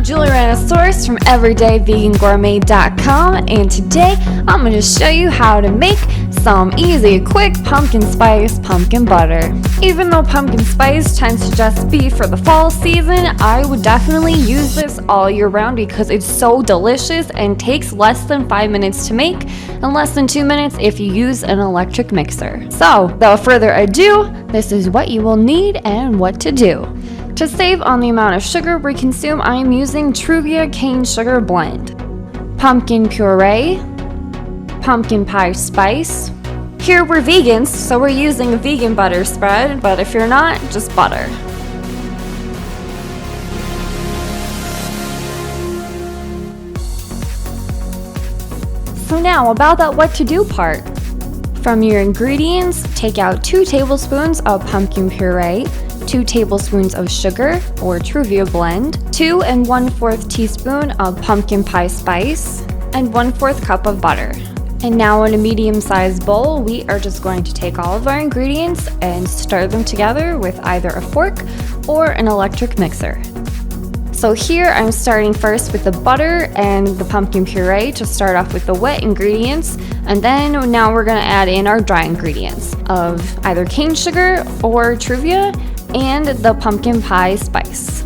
JulieRannaSaurus from everydayvegangourmet.com, and today I'm going to show you how to make some easy, quick pumpkin spice pumpkin butter. Even though pumpkin spice tends to just be for the fall season, I would definitely use this all year round because it's so delicious and takes less than 5 minutes to make and less than 2 minutes if you use an electric mixer. So, without further ado, this is what you will need and what to do. To save on the amount of sugar we consume, I am using Truvia cane sugar blend, pumpkin puree, pumpkin pie spice. Here we're vegans, so we're using a vegan butter spread, but if you're not, just butter. So now about that what to do part. From your ingredients, take out 2 tablespoons of pumpkin puree, 2 tablespoons of sugar or Truvia blend, 2 1/4 teaspoon of pumpkin pie spice, and 1/4 cup of butter. And now in a medium-sized bowl, we are just going to take all of our ingredients and stir them together with either a fork or an electric mixer. So here I'm starting first with the butter and the pumpkin puree to start off with the wet ingredients, and then now we're going to add in our dry ingredients of either cane sugar or Truvia and the pumpkin pie spice.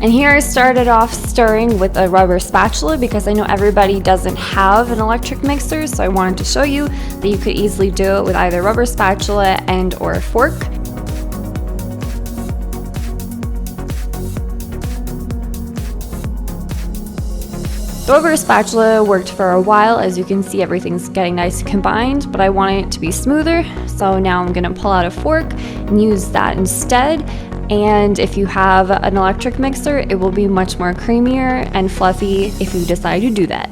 And here I started off stirring with a rubber spatula because I know everybody doesn't have an electric mixer, so I wanted to show you that you could easily do it with either rubber spatula and or a fork. The rubber spatula worked for a while. As you can see, everything's getting nice and combined, but I want it to be smoother, so now I'm going to pull out a fork and use that instead. And if you have an electric mixer, it will be much more creamier and fluffy if you decide to do that.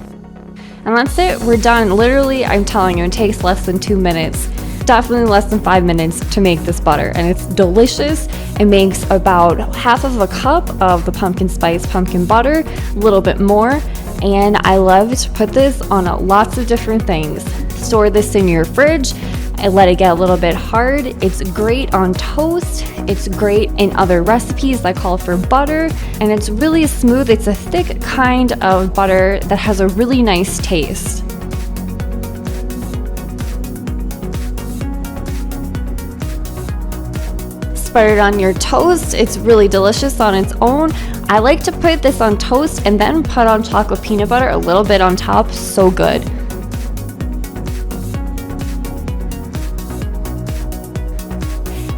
And that's it, we're done. Literally, I'm telling you, it takes less than 2 minutes. Definitely less than 5 minutes to make this butter, and it's delicious. It makes about half of a cup of the pumpkin spice pumpkin butter, a little bit more, and I love to put this on lots of different things. Store this in your fridge and let it get a little bit hard. It's great on toast, it's great in other recipes that call for butter, and it's really smooth. It's a thick kind of butter that has a really nice taste. Spread it on your toast. It's really delicious on its own. I like to put this on toast and then put on chocolate peanut butter a little bit on top. So good.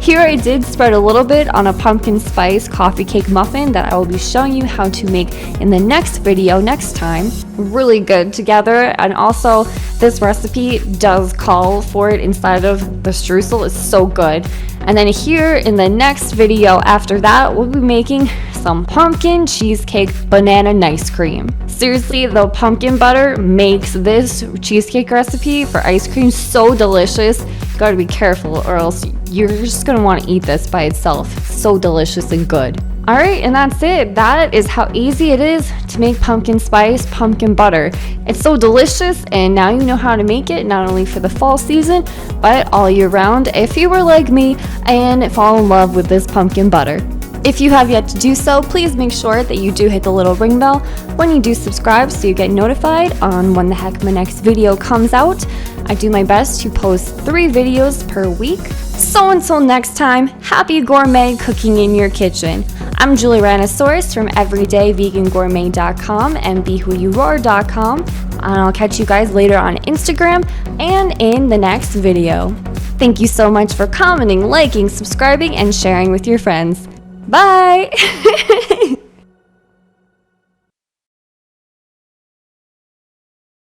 Here I did spread a little bit on a pumpkin spice coffee cake muffin that I will be showing you how to make in the next video next time. Really good together, and also this recipe does call for it inside of the streusel. It's so good. And then here in the next video after that, we'll be making some pumpkin cheesecake banana ice cream. Seriously, the pumpkin butter makes this cheesecake recipe for ice cream so delicious. You gotta be careful or else you're just gonna want to eat this by itself. So delicious and good. Alright, and that's it. That is how easy it is to make pumpkin spice pumpkin butter. It's so delicious, and now you know how to make it, not only for the fall season, but all year round if you were like me and fall in love with this pumpkin butter. If you have yet to do so, please make sure that you do hit the little ring bell when you do subscribe so you get notified on when the heck my next video comes out. I do my best to post 3 videos per week. So until next time, happy gourmet cooking in your kitchen. I'm JulieRannaSaurus from everydayvegangourmet.com and BeWhoYouRoar.com, and I'll catch you guys later on Instagram and in the next video. Thank you so much for commenting, liking, subscribing, and sharing with your friends. Bye!